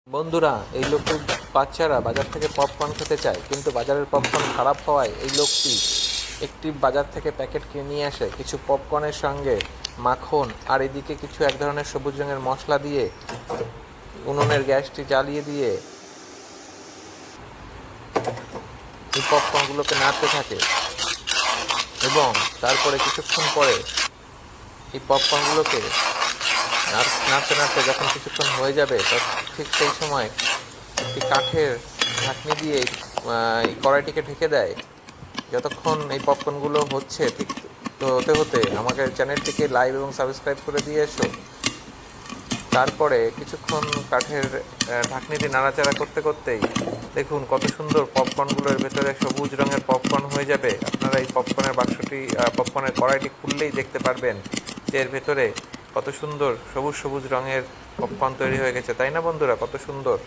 বন্ধুরা, এই লোকটির বাচ্চারা বাজার থেকে পপকর্ন খেতে চায়, কিন্তু বাজারের পপকর্ন খারাপ হওয়ায় এই লোকটি একটি বাজার থেকে প্যাকেট কিনে নিয়ে আসে কিছু পপকর্নের সঙ্গে মাখন আর এদিকে কিছু এক ধরনের সবুজ রঙের মশলা দিয়ে উনুনের গ্যাসটি জ্বালিয়ে দিয়ে এই পপকর্নগুলোকে নাড়তে থাকে এবং তারপরে কিছুক্ষণ পরে এই পপকর্নগুলোকে নাড়তে নাড়তে যখন কিছুক্ষণ হয়ে যাবে ঠিক সেই সময় একটি কাঠের ঢাকনি দিয়ে এই কড়াইটিকে ঢেকে দেয়। যতক্ষণ এই পপকর্নগুলো হচ্ছে ঠিক তো হতে হতে আমাকে চ্যানেলটিকে লাইক এবং সাবস্ক্রাইব করে দিয়ে এসো। তারপরে কিছুক্ষণ কাঠের ঢাকনিটি নাড়াচাড়া করতে করতেই দেখুন কত সুন্দর পপকর্নগুলোর ভেতরে সবুজ রঙের পপকর্ন হয়ে যাবে। আপনারা এই পপকর্নের কড়াইটি খুললেই দেখতে পারবেন যে এর ভেতরে কত সুন্দর সবুজ সবুজ রঙের পপকর্ন তৈরি হয়ে গেছে, তাই না বন্ধুরা? কত সুন্দর।